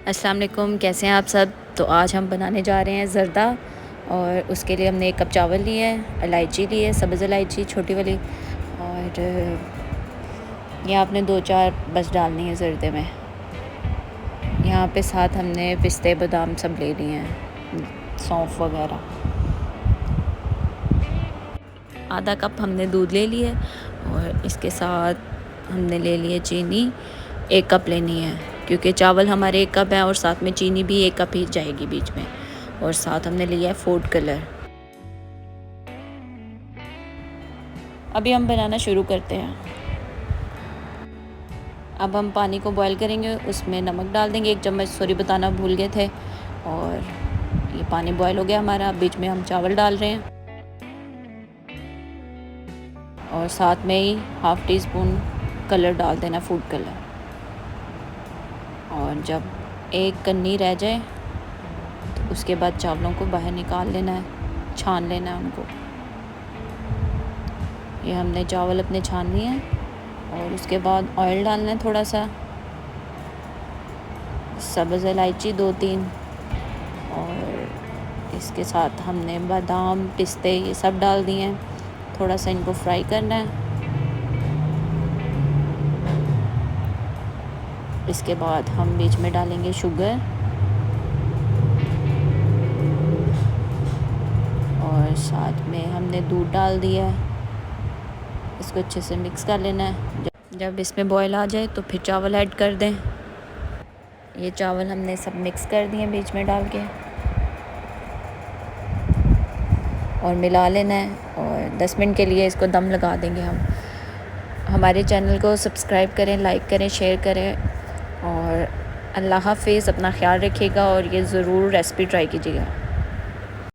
अस्सलाम वालेकुम, कैसे हैं आप सब। तो आज हम बनाने जा रहे हैं ज़र्दा और उसके लिए हमने 1 कप चावल लिए हैं, इलायची ली है, सब्ज़ इलायची छोटी वाली, और ये आपने 2-4 बस डालनी है ज़र्दे में। यहाँ पे साथ हमने पिस्ते बादाम सब ले लिए हैं, सौंफ वगैरह। आधा कप हमने दूध ले लिया है और इसके साथ हमने ले लिए चीनी 1 कप लेनी है, क्योंकि चावल हमारे 1 कप है और साथ में चीनी भी 1 कप ही जाएगी बीच में। और साथ हमने लिया है फूड कलर। अभी हम बनाना शुरू करते हैं। अब हम पानी को बॉईल करेंगे, उसमें नमक डाल देंगे 1 चम्मच, सॉरी बताना भूल गए थे। और ये पानी बॉईल हो गया हमारा, बीच में हम चावल डाल रहे हैं और साथ में ही ½ टीस्पून कलर डाल देना, फूड कलर। और जब एक कन्नी रह जाए तो उसके बाद चावलों को बाहर निकाल लेना है, छान लेना है उनको। ये हमने चावल अपने छान लिए हैं और उसके बाद ऑयल डालना है थोड़ा सा, सब्ज़ इलायची 2-3, और इसके साथ हमने बादाम पिस्ते ये सब डाल दिए हैं। थोड़ा सा इनको फ्राई करना है। इसके बाद हम बीच में डालेंगे शुगर और साथ में हमने दूध डाल दिया है। इसको अच्छे से मिक्स कर लेना है। जब इसमें बॉयल आ जाए तो फिर चावल ऐड कर दें। ये चावल हमने सब मिक्स कर दिए बीच में डाल के और मिला लेना है, और 10 मिनट के लिए इसको दम लगा देंगे हम। हमारे चैनल को सब्सक्राइब करें, लाइक करें, शेयर करें, और अल्लाह हाफ़िज़। अपना ख्याल रखिएगा और ये ज़रूर रेसिपी ट्राई कीजिएगा।